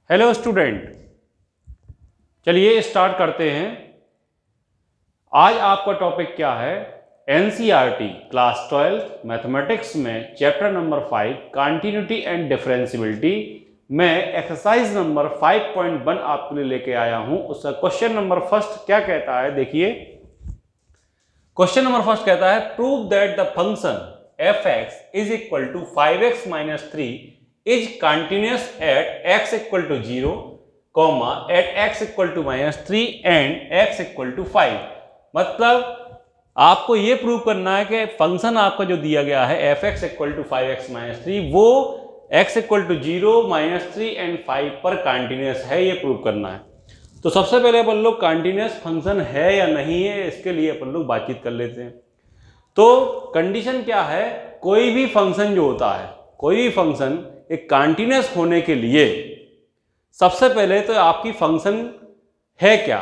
Hello student, चलिए start करते हैं। आज आपका टॉपिक क्या है? एनसीईआरटी क्लास 12 मैथमेटिक्स में chapter number 5 continuity and differentiability में एक्सरसाइज नंबर 5.1 आपके लिए लेके आया हूं। उसका क्वेश्चन नंबर फर्स्ट क्या कहता है, देखिए। क्वेश्चन नंबर फर्स्ट कहता है prove that the function f(x) is equal to 5x minus 3 is continuous at x equal to 0, at x equal to -3 and x equal to 5। मतलब आपको यह प्रूव करना है कि फंक्शन आपका जो दिया गया है f(x) equal to 5x minus 3 वो x इक्वल टू 0, -3 एंड 5 पर कंटिन्यूअस है, ये प्रूव करना है। तो सबसे पहले अपन लोग कंटिन्यूअस फंक्शन है या नहीं है इसके लिए अपन लोग बातचीत कर लेते हैं। तो कंडीशन क्या है, कोई भी फंक्शन जो होता है, कोई भी फंक्शन एक कंटिन्यूअस होने के लिए सबसे पहले तो आपकी फंक्शन है क्या,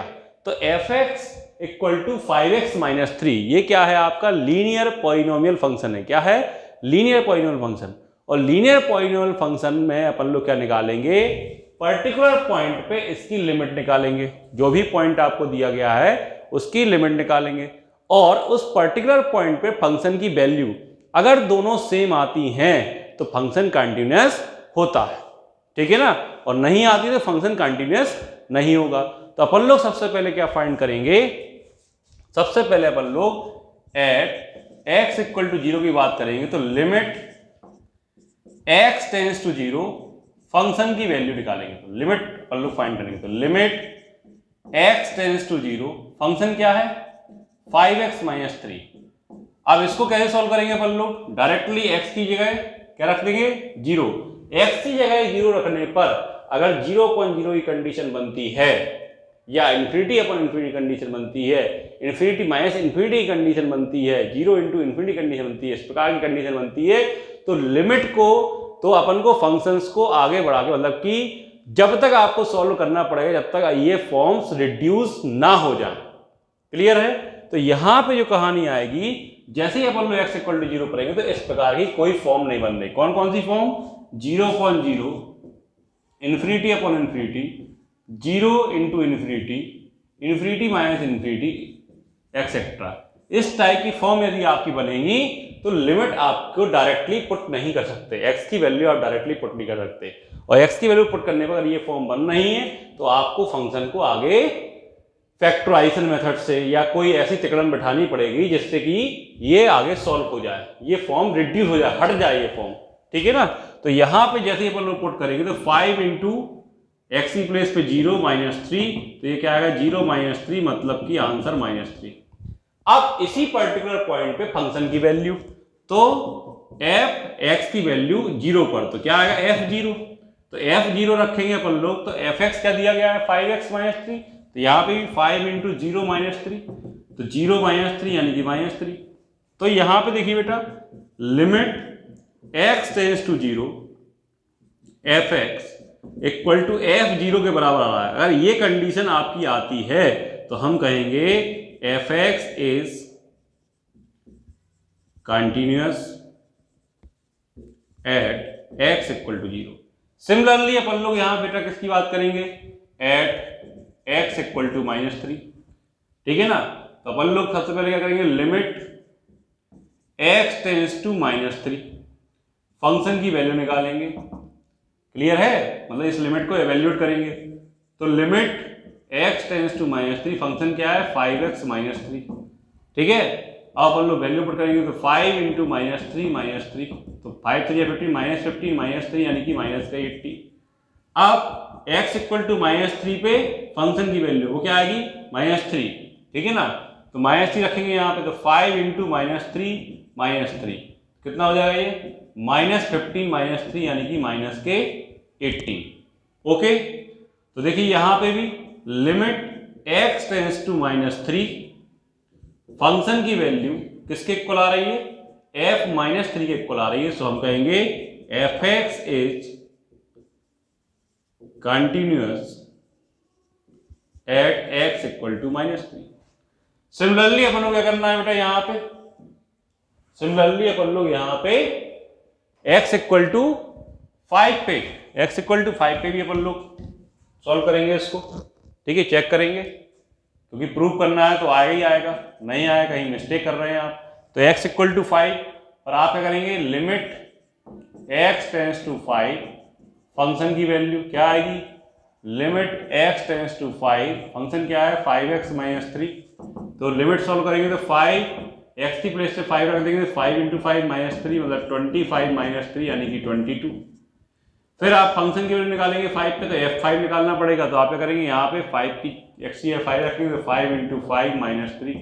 तो f(x) equal to 5x minus 3 ये क्या है, आपका लीनियर पॉलिनोमियल फंक्शन है। क्या है? Linear polynomial function. और लीनियर पॉलिनोमियल फंक्शन में अपन लोग क्या निकालेंगे, पर्टिकुलर पॉइंट पे इसकी लिमिट निकालेंगे। जो भी पॉइंट आपको दिया गया है उसकी लिमिट निकालेंगे और उस पर्टिकुलर पॉइंट पे फंक्शन की वैल्यू अगर दोनों सेम आती हैं तो फंक्शन कंटिन्यूअस होता है, ठीक है ना। और नहीं आती तो फंक्शन कंटिन्यूअस नहीं होगा। तो अपन लोग सबसे पहले क्या फाइंड करेंगे, सबसे पहले अपन लोग एट x इक्वल टू 0 की बात करेंगे। तो limit x tends to 0 function की वैल्यू निकालेंगे। तो लिमिट अपन लोग फाइंड करेंगे। तो limit x tends to 0 function क्या है 5x माइनस 3। अब इसको कैसे सॉल्व करेंगे अपन लोग, डायरेक्टली x की जगह क्या रख देंगे 0। x की जगह 0 रखने पर अगर 0.0 की कंडीशन बनती है या इन्फिनिटी अपॉन इन्फिनिटी कंडीशन बनती है, इन्फिनिटी माइनस इन्फिनिटी कंडीशन बनती है, 0 इंटू इन्फिनिटी कंडीशन बनती है, इस प्रकार की कंडीशन बनती है, तो लिमिट को तो अपन को फंक्शंस को आगे बढ़ा के, मतलब कि जब तक आपको सॉल्व करना पड़ेगा जब तक ये फॉर्म्स रिड्यूस ना हो जाए। क्लियर है? तो यहां पे जो कहानी आएगी, जैसे ही अपन लोग x इक्वल टू 0 करेंगे तो इस प्रकार की कोई फॉर्म नहीं बन रही। कौन कौन सी form, 0.0, infinity upon infinity, 0 into infinity, infinity minus infinity etcetera. इस टाइप की फॉर्म यदि आपकी बनेगी तो लिमिट आपको डायरेक्टली पुट नहीं कर सकते, x की वैल्यू आप डायरेक्टली पुट नहीं कर सकते। और x की वैल्यू पुट करने पर अगर ये फॉर्म बन नहीं है तो आपको फंक्शन को आगे फैक्टराइजेशन मेथड से या कोई ऐसी तिकड़म बिठानी पड़ेगी जिससे कि ये आगे सॉल्व हो जाए, ये फॉर्म रिड्यूस हो जाए, हट जाए ये फॉर्म, ठीक है ना। तो यहां पे जैसे ही अपन लोग पुट करेंगे तो 5 इंटू एक्स की प्लेस पे 0 -3, तो ये क्या आएगा 0 -3, मतलब कि आंसर -3। अब इसी पर्टिकुलर पॉइंट पे फंक्शन की वैल्यू, तो f(x) की वैल्यू 0 पर, तो क्या आएगा f(0), तो f(0) रखेंगे अपन लोग। तो f(x) क्या दिया गया है 5x माइनस 3, तो यहां पे भी 5 इंटू 0 -3, तो 0 -3 यानी कि -3। तो यहां पे देखिए बेटा, limit x tends to 0 f(x) equal to f(0) के बराबर आ रहा है। अगर ये कंडीशन आपकी आती है तो हम कहेंगे f(x) is continuous at x equal to 0। Similarly अपन लोग यहां बेटा किसकी बात करेंगे, एट x इक्वल टू -3, ठीक है ना। तो अपन लोग सबसे पहले क्या करेंगे, limit x tends to -3 function की वैल्यू निकालेंगे। क्लियर है? मतलब इस लिमिट को एवेल्यूएट करेंगे। तो limit x tends to -3 function क्या है 5x माइनस 3, ठीक है। अब अपन लोग वैल्यू पुट करेंगे तो 5 इंटू -3, तो 5 3 15, -15 -3 यानी कि -80। अब x इक्वल टू -3 पे फंक्शन की वैल्यू वो क्या आएगी -3, ठीक है ना। तो -3 रखेंगे यहाँ पे, तो 5 इंटू -3 कितना हो जाएगा ये -15 -3 यानी कि -80। ओके, तो देखिए यहां पे भी limit x tends to -3 function की वैल्यू किसके इक्वल आ रही है, f-3 के इक्वल आ रही है। सो हम कहेंगे f(x) is continuous at x equal to -3। Similarly अपन लोग क्या करना है बेटा, यहां पे सिमिलरली अपन लोग यहां पे x इक्वल टू 5 पे, x इक्वल टू 5 पे भी अपन लोग सॉल्व करेंगे इसको, ठीक है, चेक करेंगे, क्योंकि प्रूव करना है तो आएगा ही आएगा, नहीं आया कहीं मिस्टेक कर रहे हैं आप। तो x इक्वल टू 5 और आप क्या करेंगे, limit x tends to 5, function की वैल्यू क्या आएगी, limit x tends to 5, function क्या है 5x माइनस 3। तो लिमिट सॉल्व करेंगे तो 5x की प्लेस से 5 रख देंगे, 5 इंटू 5 माइनस 3 मतलब 25 माइनस 3 यानी कि 22। फिर आप फंक्शन की वैल्यू निकालेंगे 5 पे, तो f5 निकालना पड़ेगा। तो आप क्या करेंगे, यहाँ पे 5 की x की 5 रखेंगे तो 5 इंटू 5 माइनस 3,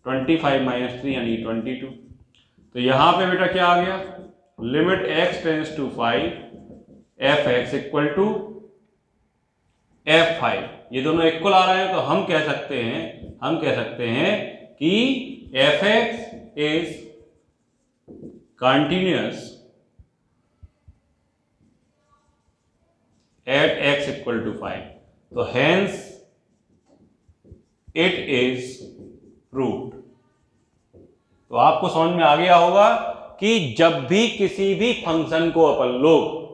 25 माइनस 3 यानी 22। तो यहाँ पे बेटा क्या आ गया, limit x tends to 5 f(x) equal to f5, ये दोनों इक्वल आ रहे हैं। तो हम कह सकते हैं कि f(x) is continuous at x equal to 5, तो hence it is proved। तो आपको समझ में आ गया होगा कि जब भी किसी भी फंक्शन को अपन लोग,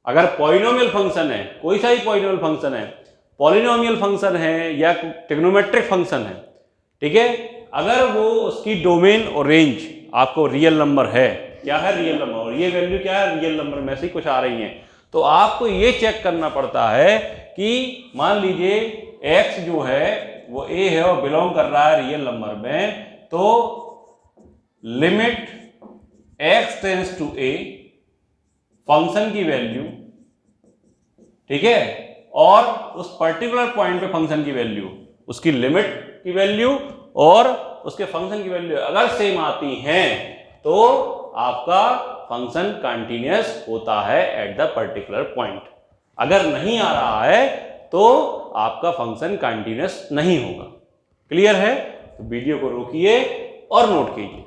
अगर पॉलिनोमियल फंक्शन है, कोई सा ही पॉलिनोमियल फंक्शन है, पॉलिनोमियल फंक्शन है या ट्रिग्नोमेट्रिक फंक्शन है, ठीक है, अगर वो उसकी डोमेन और रेंज आपको रियल नंबर है, क्या है रियल नंबर, और ये वैल्यू क्या है रियल नंबर में से कुछ आ रही है, तो आपको ये चेक करना पड़ता है कि मान लीजिए x जो है वो a है और बिलोंग कर रहा है रियल नंबर में, तो limit x tends to a, function की वैल्यू, ठीक है, और उस पर्टिकुलर पॉइंट पे फंक्शन की वैल्यू, उसकी लिमिट की वैल्यू और उसके फंक्शन की वैल्यू अगर सेम आती हैं तो आपका फंक्शन कंटीन्यूअस होता है एट द पर्टिकुलर पॉइंट। अगर नहीं आ रहा है तो आपका फंक्शन कंटीन्यूअस नहीं होगा। क्लियर है? तो वीडियो को रोकिए और नोट कीजिए।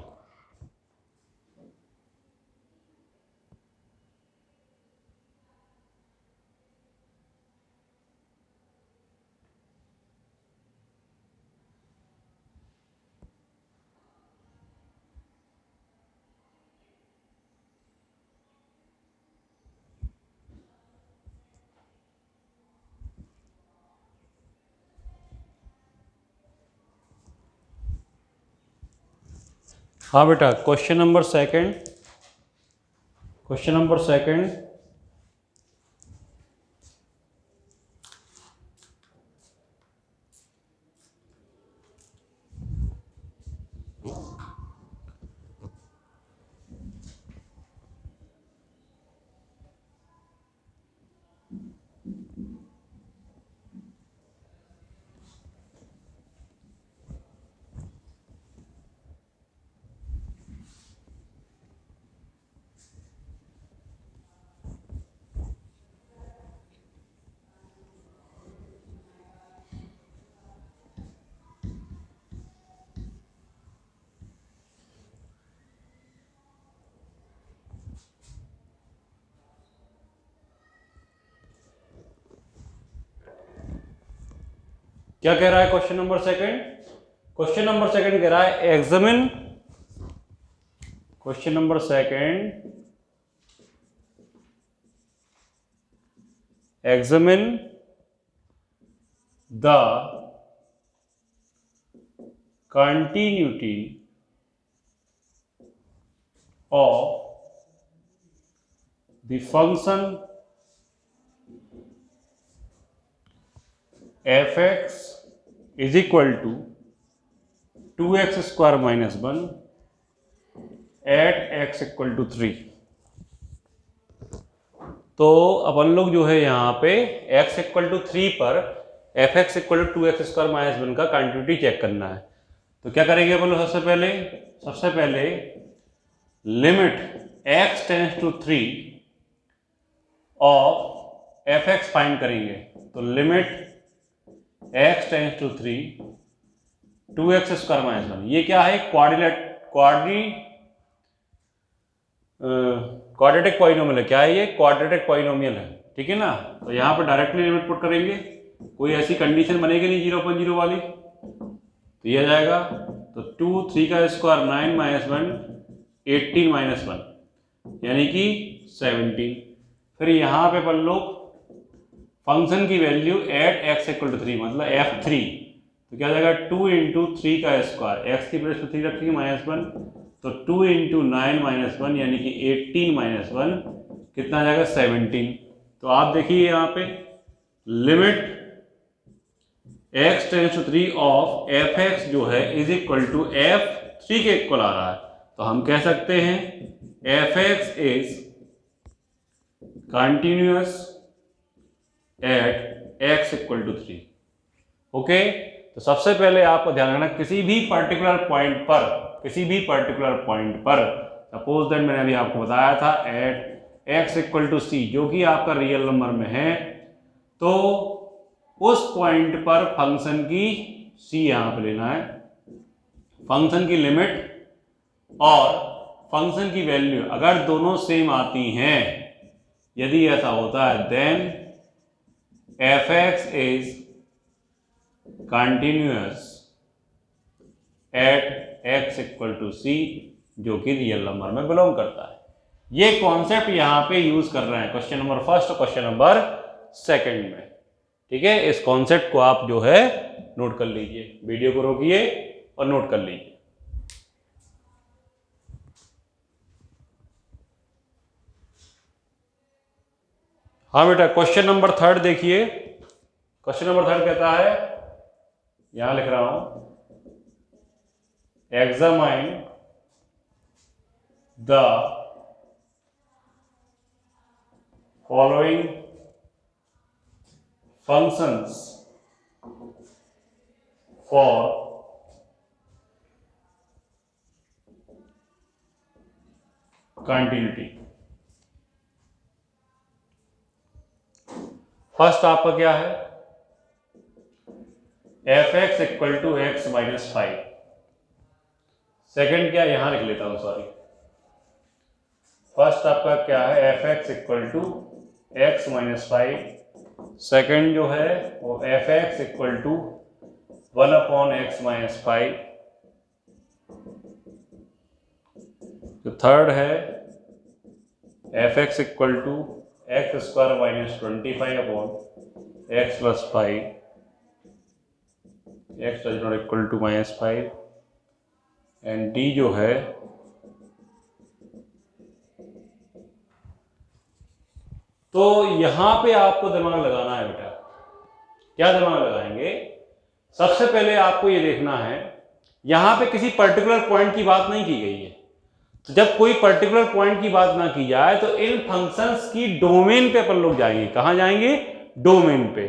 हाँ बेटा, क्वेश्चन नंबर सेकंड, क्या कह रहा है question number second? Question number second कह रहा है examine, question number second, examine the continuity of the function f(x) is equal to 2x square minus 1 at x equal to 3। तो अपन लोग जो है यहाँ पे x इक्वल टू 3 पर f(x) equal to 2x square minus 1 का कंटिन्यूटी चेक करना है। तो क्या करेंगे अपन लोग? सबसे पहले limit x tends to 3 of f(x) find करेंगे। तो limit x tends to 3 2x square minus 1, ये क्या है? क्वाड्रेटिक पॉलिनोमियल है। क्या है ये? क्वाड्रेटिक पॉलिनोमियल है, ठीक है ना। तो यहाँ पर डायरेक्टली लिमिट पुट करेंगे, कोई ऐसी कंडीशन बनेगी नहीं 0.0 वाली, तो ये आ जाएगा। तो 2 3 का स्क्वायर 9 माइनस 1 18 माइनस 1 यानी कि 17। फिर यहाँ पे अपन लोग फंक्शन की value at x equal to 3 मतलब f3, तो क्या हो जाएगा 2 इंटू 3 का स्क्वायर, एक्स की प्लेस पे 3 रखेंगे -1, तो 2 इंटू 9 -1 यानी कि 18 -1 कितना आ जाएगा 17। तो आप देखिए यहाँ पे limit x tends to 3 of f x जो है इज इक्वल टू f3 के इक्वल आ रहा है, तो हम कह सकते हैं f x is continuous at x equal to 3। Okay, तो सबसे पहले आपको ध्यान रखना किसी भी पर्टिकुलर पॉइंट पर सपोज दैट मैंने अभी आपको बताया था at x equal to c जो कि आपका रियल नंबर में है, तो उस पॉइंट पर फंक्शन की c यहां पर लेना है, फंक्शन की लिमिट और फंक्शन की वैल्यू अगर दोनों सेम आती हैं, यदि ऐसा होता है then F x is continuous at x equal to C जो कि रियल नंबर में बिलोंग करता है। ये कॉन्सेप्ट यहां पे यूज कर रहे हैं क्वेश्चन नंबर फर्स्ट और क्वेश्चन नंबर सेकंड में। ठीक है, इस कॉन्सेप्ट को आप जो है नोट कर लीजिए, वीडियो को रोकिए और नोट कर लीजिए। हाँ बेटा, क्वेश्चन नंबर थर्ड देखिए। क्वेश्चन नंबर थर्ड कहता है, यहां लिख रहा हूं, examine the following functions for continuity. First आपका क्या है, f x equal to x minus 5। Second क्या, यहां लिख लेता हूं, सॉरी। फर्स्ट आपका क्या है, f x equal to x minus 5। Second जो है वो f x equal to 1 upon x minus 5। जो थर्ड है f x equal to x square minus 25 upon x plus 5, x does not equal to -5। And D जो है तो यहां पे आपको दिमाग लगाना है बेटा। क्या दिमाग लगाएंगे, सबसे पहले आपको ये देखना है यहां पे किसी पर्टिकुलर पॉइंट की बात नहीं की गई है, तो जब कोई पर्टिकुलर पॉइंट की बात ना की जाए तो इन फंक्शंस की डोमेन पे अपन लोग जाएंगे। कहां जाएंगे, डोमेन पे,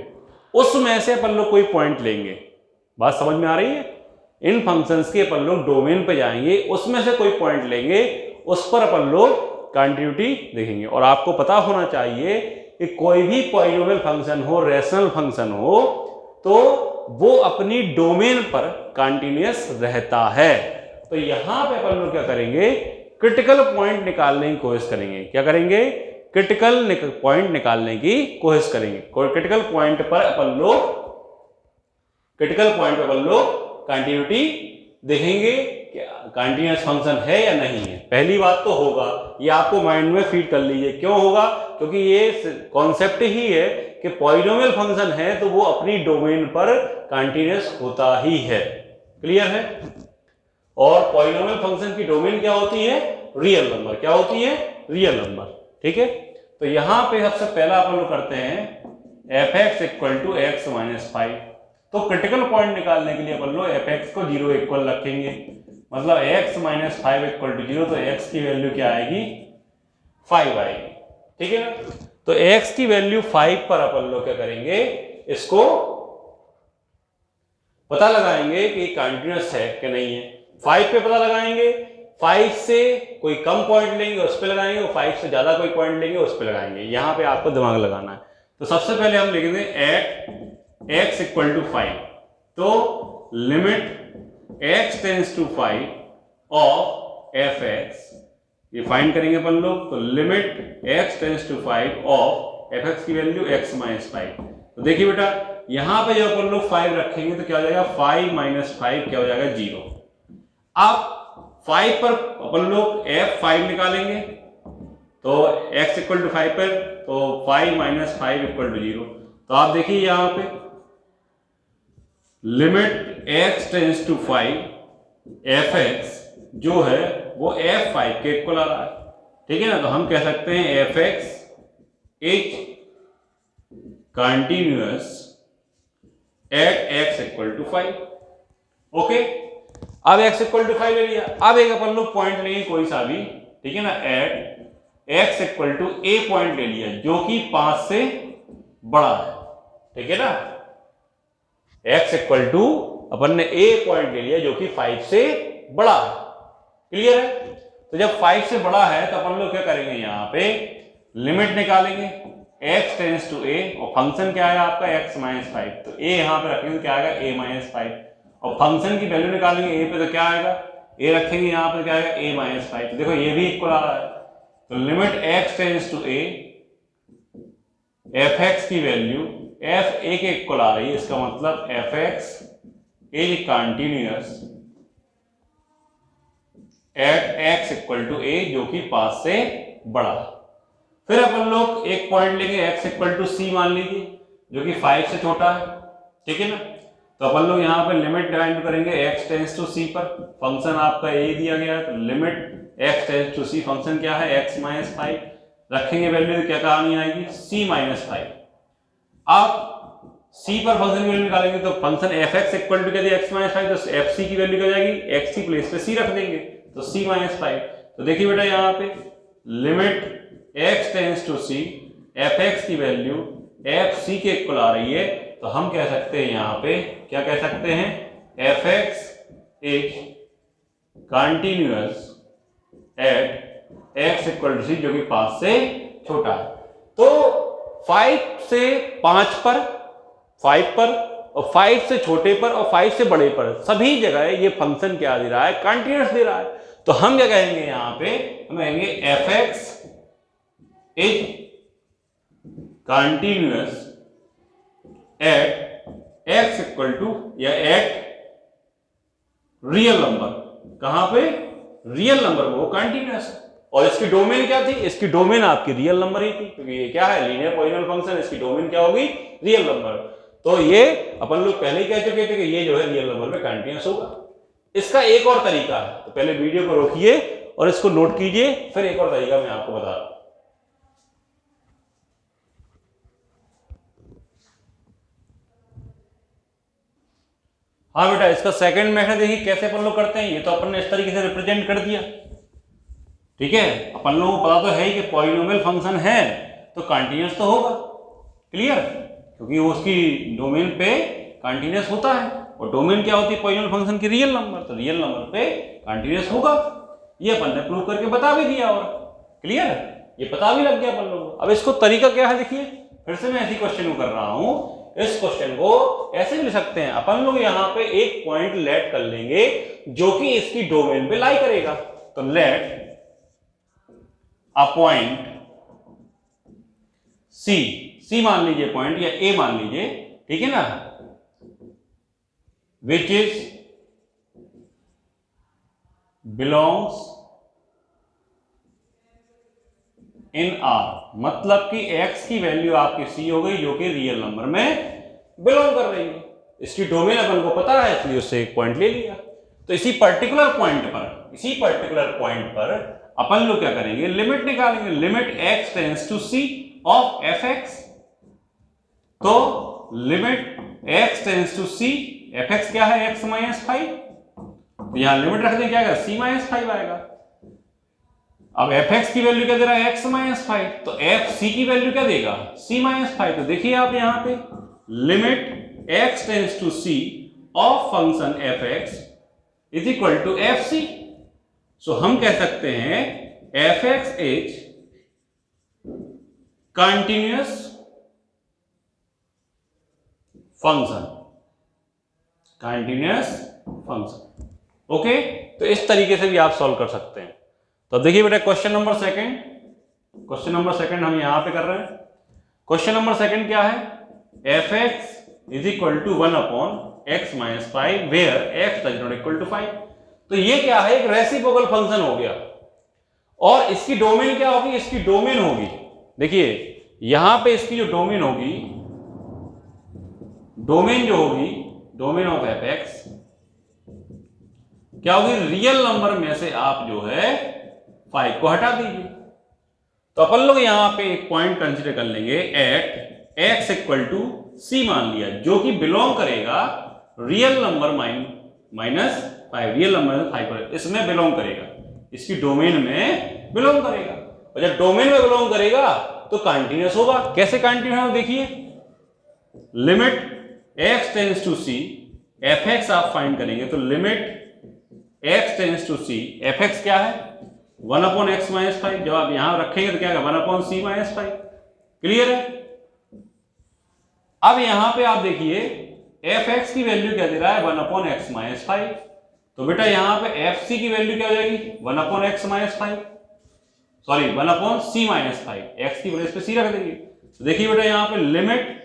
उसमें से अपन लोग कोई पॉइंट लेंगे। बात समझ में आ रही है, इन फंक्शंस के अपन लोग डोमेन पे जाएंगे, उसमें से कोई पॉइंट लेंगे, उस पर अपन लोग कंटिन्यूटी देखेंगे। और आपको पता होना चाहिए कि कोई भी पॉलिनोमियल फंक्शन हो, रैशनल फंक्शन हो, तो वो अपनी डोमेन पर कंटिन्यूअस रहता है। तो यहां पे अपन लोग क्या करेंगे, क्रिटिकल पॉइंट निकालने की कोशिश करेंगे। क्या करेंगे, क्रिटिकल पॉइंट निकालने की कोशिश करेंगे। क्रिटिकल पॉइंट पर अपन लोग कंटिन्यूटी देखेंगे कि कंटिन्यूअस फंक्शन है या नहीं है। पहली बात तो होगा, ये आपको माइंड में फीड कर लीजिए। क्यों होगा, क्योंकि ये कॉन्सेप्ट ही है कि पॉलिनोमियल फंक्शन है तो वो अपनी डोमेन पर कंटिन्यूअस होता ही है। क्लियर है। और पॉलिनोमियल फंक्शन की डोमेन क्या होती है, रियल नंबर। क्या होती है, रियल नंबर। ठीक है, तो यहां पे सबसे पहला अपन लोग करते हैं f x equal to x minus 5। तो क्रिटिकल पॉइंट निकालने के लिए अपन लोग एफ एक्स को 0 इक्वल रखेंगे, मतलब एक्स माइनस 5 इक्वल टू 0। तो एक्स की वैल्यू क्या आएगी, 5 आएगी। ठीक है ना, तो एक्स की वैल्यू 5 पर अपन लोग क्या करेंगे, इसको पता लगाएंगे कि कंटिन्यूअस है कि नहीं है। 5 पे पता लगाएंगे, 5 से कोई कम पॉइंट लेंगे उस पे लगाएंगे, और 5 से ज्यादा कोई पॉइंट लेंगे उस पे लगाएंगे। यहां पे आपको दिमाग लगाना है। तो सबसे पहले हम लिखेंगे एट x इक्वल टू 5। तो limit x tends to 5 of f x, ये फाइंड करेंगे अपन लोग। तो limit x tends to 5 of f x की वैल्यू x माइनस 5। तो देखिए बेटा, यहां पे जब अपन लोग 5 रखेंगे तो क्या हो जाएगा, 5 माइनस 5 क्या हो जाएगा, 0। अब 5 पर अपन लोग f5 निकालेंगे, तो x इक्वल टू 5 पर, तो 5 माइनस 5 इक्वल टू 0। तो आप देखिए यहां पे limit x tends to 5 fx जो है वो f5 के इक्वल आ रहा है, ठीक है ना। तो हम कह सकते हैं fx is continuous at x equal to 5। Okay, अब x इक्वल टू 5 ले लिया। अब एक अपन लोग पॉइंट लेंगे कोई सा भी, ठीक है ना, at x equal to a point ले लिया जो कि 5 से बड़ा है, ठीक है ना। x इक्वल टू अपन ने a पॉइंट ले लिया जो कि 5 से बड़ा है, क्लियर है। तो जब 5 से बड़ा है तो अपन लोग क्या करेंगे, यहां पे लिमिट निकालेंगे x टेंस टू a, और फंक्शन क्या आएगा आपका x माइनस 5, तो a यहां पे रखेंगे क्या आएगा a माइनस 5, और फंक्शन की वैल्यू निकालेंगे a पे तो क्या आएगा, a रखेंगे यहां पे क्या आएगा a माइनस 5। तो देखो ये भी इक्वल आ रहा है, तो limit x tends to a fx की वैल्यू f a के इक्वल आ रही है, इसका मतलब fx is continuous at x equal to a जो कि 5 से बड़ा है। फिर अपन लोग एक पॉइंट लेंगे x इक्वल टू c मान लीजिए जो कि 5 से छोटा है, ठीक है ना। तो अपन लोग यहाँ पे लिमिट डिफाइन करेंगे x टेंस टू c पर, फंक्शन आपका a दिया गया है, तो limit x tends to c, function क्या है x माइनस 5, रखेंगे वैल्यू तो क्या कहानी आएगी c माइनस 5। आप c पर फंक्शन की वैल्यू निकालेंगे तो फंक्शन fx इक्वल टू क्या दिया x माइनस 5, तो fc की वैल्यू क्या जाएगी, x की प्लेस पे c रख देंगे तो c माइनस 5। तो देखिए बेटा यहाँ पे limit x tends to c fx की वैल्यू fc के इक्वल आ रही है, तो हम कह सकते हैं यहाँ पे क्या कह सकते हैं, fx is continuous at x equal to c जो कि 5 से छोटा है। तो 5 से 5 पर, 5 पर और 5 से छोटे पर और 5 से बड़े पर सभी जगह ये फंक्शन क्या दे रहा है, कंटिन्यूअस दे रहा है। तो हम क्या कहेंगे यहां पे, हम कहेंगे fx is continuous at x equal to या एट रियल नंबर, कहां पे, रियल नंबर वो कंटिन्यूअस है। और इसकी डोमेन क्या थी, इसकी डोमेन आपकी रियल नंबर ही थी, क्योंकि ये क्या है लीनियर पॉलिनोमियल फंक्शन, इसकी डोमेन क्या होगी, रियल नंबर। तो ये अपन लोग पहले ही कह चुके थे कि ये जो है रियल नंबर में कंटिन्यूअस होगा। इसका एक और तरीका है, तो पहले वीडियो को रोकिए और इसको नोट कीजिए, फिर एक और तरीका मैं आपको बता रहा हूं। हाँ बेटा, इसका सेकंड मेथड देखिए कैसे अपन लोग करते हैं। ये तो अपन ने इस तरीके से रिप्रेजेंट कर दिया, ठीक है। अपन लोगों को पता तो है ही कि पॉलिनोमियल फंक्शन है तो कंटिन्यूअस तो होगा, क्लियर, क्योंकि वो उसकी डोमेन पे कंटिन्यूअस होता है, और डोमेन क्या होती है पॉलिनोमियल फंक्शन की, रियल नंबर, तो रियल नंबर पे कंटिन्यूअस होगा। ये अपन ने प्रूव करके बता भी दिया, और क्लियर, ये पता भी लग गया अपन लोगों को। अब इसको तरीका क्या है देखिए, फिर से मैं ऐसी क्वेश्चन को कर रहा हूं। इस क्वेश्चन को ऐसे भी लिख सकते हैं, अपन लोग यहां पे एक पॉइंट लेट कर लेंगे जो कि इसकी डोमेन पे लाई करेगा। तो लेट अ पॉइंट सी मान लीजिए पॉइंट, या ए मान लीजिए, ठीक है ना, which is belongs in are, मतलब कि x की वैल्यू आपकी c हो गई जो कि रियल नंबर में बिलोंग कर रही है। इसकी डोमेन अपन को पता है, इसलिए उससे एक पॉइंट ले लिया। तो इसी पर्टिकुलर पॉइंट पर अपन लोग क्या करेंगे, लिमिट निकालेंगे, limit x tends to c of fx। तो limit x tends to c, fx क्या है x माइनस 5, तो यहां लिमिट रख दें, क्या आएगा c माइनस 5 आएगा। अब fx की वैल्यू क्या दे रहा है x माइनस 5, तो fc की वैल्यू क्या देगा c माइनस 5। तो देखिए आप यहां पे limit x tends to c of function fx is equal to fc। So हम कह सकते हैं fx is continuous function, okay. तो इस तरीके से भी आप सॉल्व कर सकते हैं। तो देखिए बेटा क्वेश्चन नंबर सेकंड हम यहां पे कर रहे हैं। क्वेश्चन नंबर सेकंड क्या है, fx is equal to 1 upon x minus 5 where x does not equal to 5। तो ये क्या है, एक रेसिप्रोकल फंक्शन हो गया, और इसकी डोमेन क्या होगी, इसकी डोमेन होगी, देखिए यहां पे इसकी जो डोमेन होगी डोमेन जो होगी, डोमेन ऑफ एफ एक्स क्या होगी, रियल नंबर में से आप जो है 5 को हटा दीजिए। तो अपन लोग यहां पे एक पॉइंट कंसीडर कर लेंगे एट एक्स इक्वल टू सी मान लिया, जो कि बिलोंग करेगा real number minus 5, real number में 5 इसमें बिलोंग करेगा, इसकी डोमेन में बिलोंग करेगा। और जब डोमेन में बिलोंग करेगा तो कंटीन्यूअस होगा। कैसे कंटीन्यूअस होगा देखिए, limit x tends to c f x आप फाइंड करेंगे तो limit x tends to c f x क्या है 1/x - 5, जब आप यहां रखेंगे तो क्या है 1/c - 5। क्लियर है। अब यहां पे आप देखिए एफ एक्स की वैल्यू क्या दे रहा है 1/x - 5, तो बेटा यहां पे एफ सी की वैल्यू क्या हो जाएगी 1/x - 5, सॉरी 1/c - 5, एक्स की प्लेस पे सी रख देंगे। तो देखिए बेटा यहां पे limit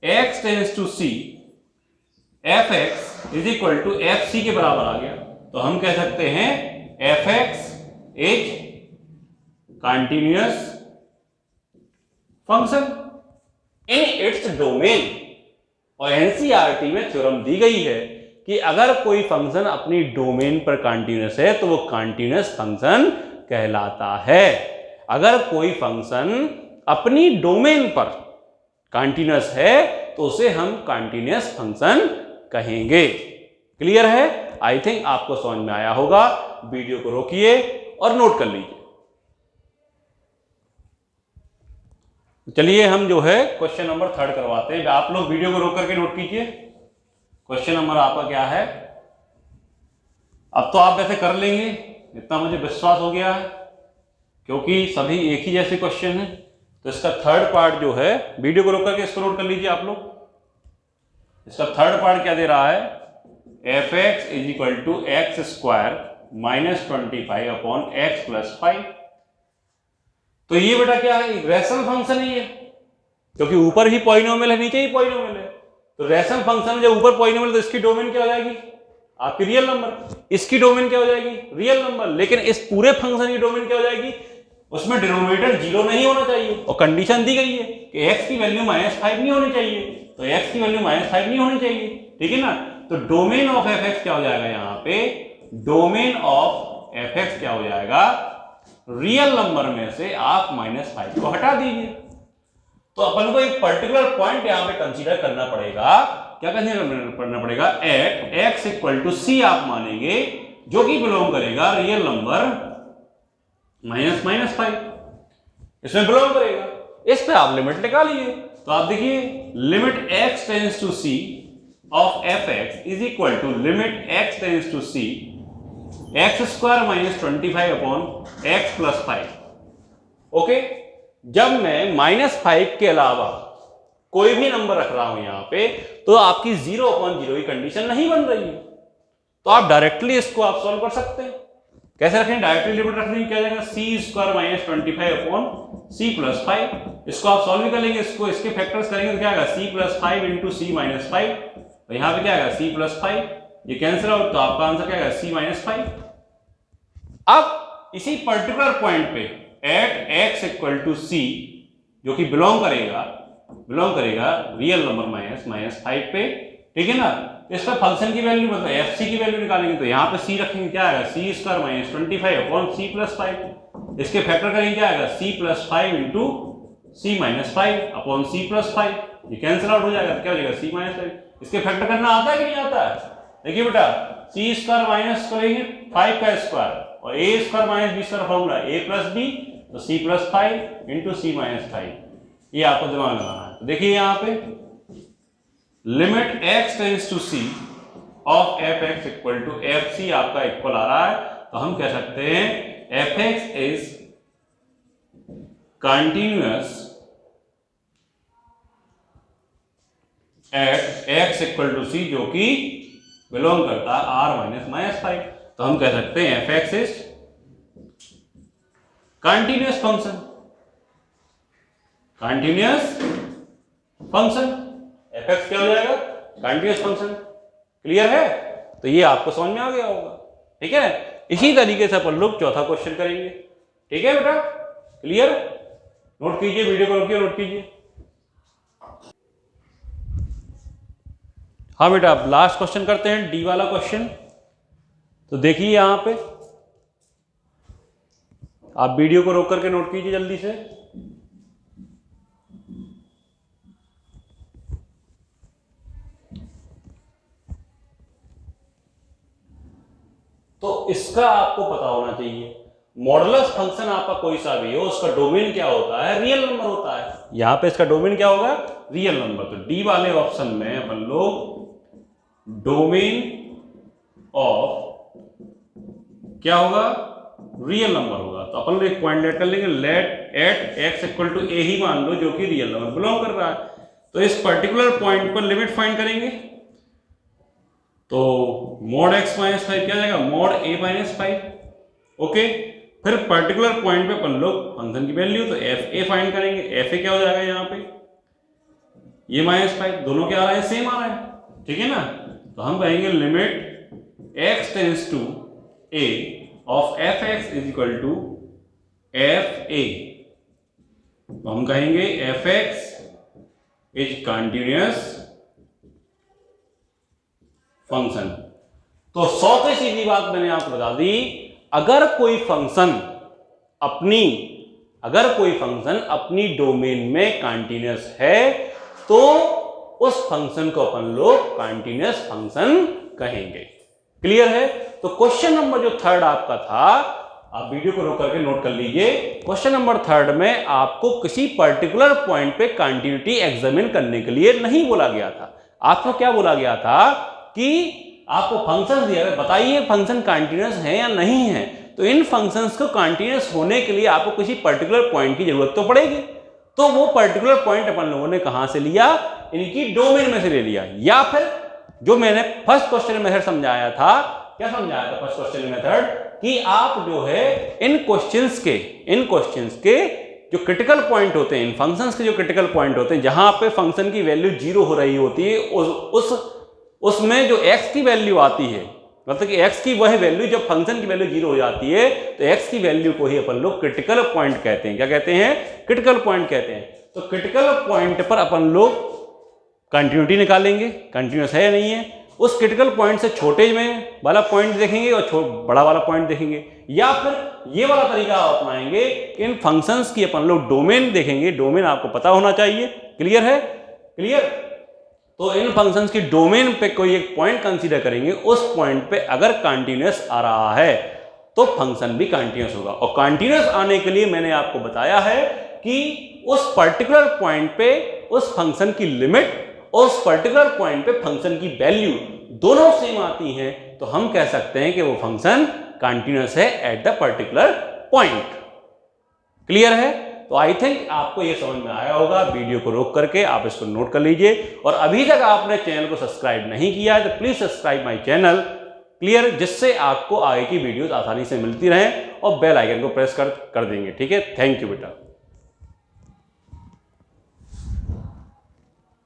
x tends to c f x is equal to f c के बराबर आ गया। तो हम कह सकते हैं f x is continuous function in its domain. और एनसीईआरटी में थ्योरम दी गई है कि अगर कोई फंक्शन अपनी डोमेन पर कंटिन्यूअस है तो वो कंटिन्यूअस फंक्शन कहलाता है। अगर कोई फंक्शन अपनी डोमेन पर कंटिन्यूअस है तो उसे हम कंटिन्यूअस फंक्शन कहेंगे। क्लियर है। आई थिंक आपको समझ में आया होगा। वीडियो को रोकिए और नोट कर लीजिए। चलिए हम जो है क्वेश्चन नंबर 3 करवाते हैं। आप लोग वीडियो को रोक करके नोट कीजिए। क्वेश्चन नंबर आपका क्या है, अब तो आप वैसे कर लेंगे, इतना मुझे विश्वास हो गया है, क्योंकि सभी एक ही जैसे क्वेश्चन है। तो इसका थर्ड पार्ट जो है, वीडियो को रोक करके इसको नोट कर लीजिए आप लोग। इसका थर्ड पार्ट क्या दे रहा है, f x is equal to x square minus 25/x plus 5। तो ये बेटा क्या है, रैशनल फंक्शन है ये, क्योंकि ऊपर ही पॉलिनोमियल है नीचे ही पॉलिनोमियल है। तो रैशनल फंक्शन जब ऊपर पॉलिनोमियल तो इसकी डोमेन क्या हो जाएगी आपकी रियल नंबर, इसकी डोमेन क्या हो जाएगी रियल नंबर। लेकिन इस पूरे फंक्शन की डोमेन क्या हो जाएगी, उसमें डिनोमिनेटर 0 नहीं होना चाहिए। और कंडीशन दी गई है कि x की वैल्यू -5 नहीं होनी चाहिए, तो x की वैल्यू -5 नहीं होनी चाहिए, ठीक है ना। तो डोमेन ऑफ एफ एक्स क्या हो जाएगा, यहाँ पे डोमेन ऑफ एफ एक्स क्या हो जाएगा, रियल नंबर में से आप -5 को हटा दीजिए। तो अपन को एक पर्टिकुलर पॉइंट यहां पे कंसीडर करना पड़ेगा। क्या करना पड़ेगा, एट एक्स इक्वल टू सी आप मानेंगे, जो कि बिलोंग करेगा रियल नंबर -5, इसमें बिलोंग करेगा। इस पे आप लिमिट निकालिए। तो आप देखिए limit x tends to c of f x is equal to limit x tends to c x square minus 25/x plus 5। Okay, जब मैं -5 के अलावा कोई भी नंबर रख रहा हूं यहां पे, तो आपकी 0/0 की कंडीशन नहीं बन रही है। तो आप डायरेक्टली इसको आप सॉल्व कर सकते हैं। कैसे रखें, डायरेक्टली लिमिट रखने की क्या जाएगा, c square minus 25/c plus 5। इसको आप सॉल्व भी कर लेंगे, इसको इसके फैक्टर्स करेंगे तो क्या आएगा c plus 5 into c minus 5। तो यहां पे क्या आएगा c प्लस 5, ये कैंसिल आउट, तो आपका आंसर क्या आएगा c माइनस 5। अब इसी पर्टिकुलर पॉइंट पे at x equal to c, जो कि बिलोंग करेगा रियल नंबर -5 पे, ठीक है ना। इस पर फंक्शन की वैल्यू मतलब एफ सी की वैल्यू निकालेंगे, तो यहाँ पे c रखेंगे, क्या आएगा c square minus 25/c plus 5। इसके फैक्टर करेंगे, क्या आएगा c plus 5 into c minus 5/c plus 5। ये कैंसिल आउट हो जाएगा, तो क्या हो जाएगा c माइनस 5। इसके फैक्टर करना आता है कि नहीं आता है, देखिए बेटा c स्क्वायर माइनस करेंगे 5 का स्क्वायर और a square minus b square formula a plus b, तो c plus 5 into c minus 5। ये आपको दिमाग लगाना है। तो देखिए यहाँ पे limit x tends to c of f x equal to f c आपका इक्वल आ रहा है। तो हम कह सकते हैं f x is continuous at x equal to c, जो कि बिलोंग करता है r माइनस 5। तो हम कह सकते हैं f x is continuous function, F x क्या हो जाएगा, कंटिन्यूअस फंक्शन। क्लियर है। तो ये आपको समझ में आ गया होगा, ठीक है। इसी तरीके से अपन लोग चौथा क्वेश्चन करेंगे, ठीक है बेटा। क्लियर, नोट कीजिए, वीडियो को रोकिए, नोट कीजिए। हाँ बेटा, अब लास्ट क्वेश्चन करते हैं, डी वाला क्वेश्चन। तो देखिए यहां पे, आप वीडियो को रोक करके नोट कीजिए जल्दी से। तो इसका आपको पता होना चाहिए, मॉडुलस फंक्शन आपका कोई सा भी हो, उसका डोमेन क्या होता है, रियल नंबर होता है। यहां पे इसका डोमेन क्या होगा, रियल नंबर। तो डी वाले ऑप्शन में अपन लोग डोमेन ऑफ क्या होगा, रियल नंबर होगा। तो अपन लोग एक पॉइंट लेट कर लेंगे, let at x equal to A ही मान लो, जो कि रियल नंबर बिलोंग कर रहा है। तो इस पर्टिकुलर पॉइंट पर लिमिट फाइंड करेंगे। तो मॉड एक्स माइनस 5 क्या जाएगा, मॉड ए माइनस 5। ओके, फिर पर्टिकुलर पॉइंट पे अपन लोग फंक्शन की वैल्यू, तो एफ ए फाइंड करेंगे। एफ ए क्या हो जाएगा यहाँ पे, ये -5, दोनों क्या आ रहा है, सेम आ रहा है, ठीक है ना। तो हम कहेंगे limit x tends to a of f x is equal to f a. तो हम कहेंगे f x is continuous function. तो 100 से सीधी बात मैंने आपको बता दी, अगर कोई फंक्शन अपनी डोमेन में कंटिन्यूअस है तो उस फंक्शन को अपन लोग कंटिन्यूअस फंक्शन कहेंगे। क्लियर है। तो क्वेश्चन नंबर जो थर्ड आपका था, आप वीडियो को रोक करके नोट कर लीजिए। क्वेश्चन नंबर थर्ड में आपको किसी पर्टिकुलर पॉइंट पे कंटिन्यूटी एग्जामिन करने के लिए नहीं बोला गया था। आपको क्या बोला गया था कि आपको फंक्शन दिया है, बताइए फंक्शन कंटिन्यूअस है या नहीं है। तो इन फंक्शंस को कंटिन्यूअस होने के लिए आपको किसी पर्टिकुलर पॉइंट की जरूरत तो पड़ेगी। तो वो पर्टिकुलर पॉइंट अपन लोगों ने कहां से लिया, इनकी डोमेन में से ले लिया। या फिर जो मैंने फर्स्ट क्वेश्चन मेथड समझाया था, क्या समझाया था फर्स्ट क्वेश्चन मेथड, कि आप जो है इन क्वेश्चंस के जो क्रिटिकल पॉइंट होते हैं, इन फंक्शंस के जो क्रिटिकल पॉइंट होते हैं, जहां पे फंक्शन की वैल्यू 0 हो रही होती है, उसमें जो x की वैल्यू आती है, मतलब कि x की वह वैल्यू, जब फंक्शन की वैल्यू 0 हो जाती है तो x की वैल्यू को ही अपन लोग क्रिटिकल पॉइंट कहते हैं। क्या कहते हैं, क्रिटिकल पॉइंट कहते हैं। तो क्रिटिकल पॉइंट पर अपन लोग कंटिन्यूटी निकालेंगे, कंटिन्यूअस है या नहीं है। उस क्रिटिकल पॉइंट से छोटे में वाला पॉइंट देखेंगे और बड़ा वाला पॉइंट देखेंगे। या फिर ये वाला तरीका अपनाएंगे, इन फंक्शंस की अपन लोग डोमेन देखेंगे। डोमेन आपको पता होना चाहिए। क्लियर है, क्लियर। तो इन फंक्शंस की डोमेन पे कोई एक पॉइंट कंसीडर करेंगे, उस पॉइंट पे अगर कंटिन्यूअस आ रहा है तो फंक्शन भी कंटिन्यूअस होगा। और कंटिन्यूअस आने के लिए मैंने आपको बताया है कि उस पर्टिकुलर पॉइंट पे उस फंक्शन की लिमिट और उस पर्टिकुलर पॉइंट पे फंक्शन की वैल्यू दोनों सेम आती हैं, तो हम कह सकते हैं कि वो फंक्शन कंटिन्यूअस है at the particular point. Clear है। तो आई थिंक आपको ये समझ में आया होगा। वीडियो को रोक करके आप इसको नोट कर लीजिए। और अभी तक आपने चैनल को सब्सक्राइब नहीं किया है तो please subscribe my channel. Clear, जिससे आपको आगे की वीडियोस आसानी से मिलती रहें, और बेल आइकन को प्रेस कर देंगे। ठीक है, थैंक यू बेटा।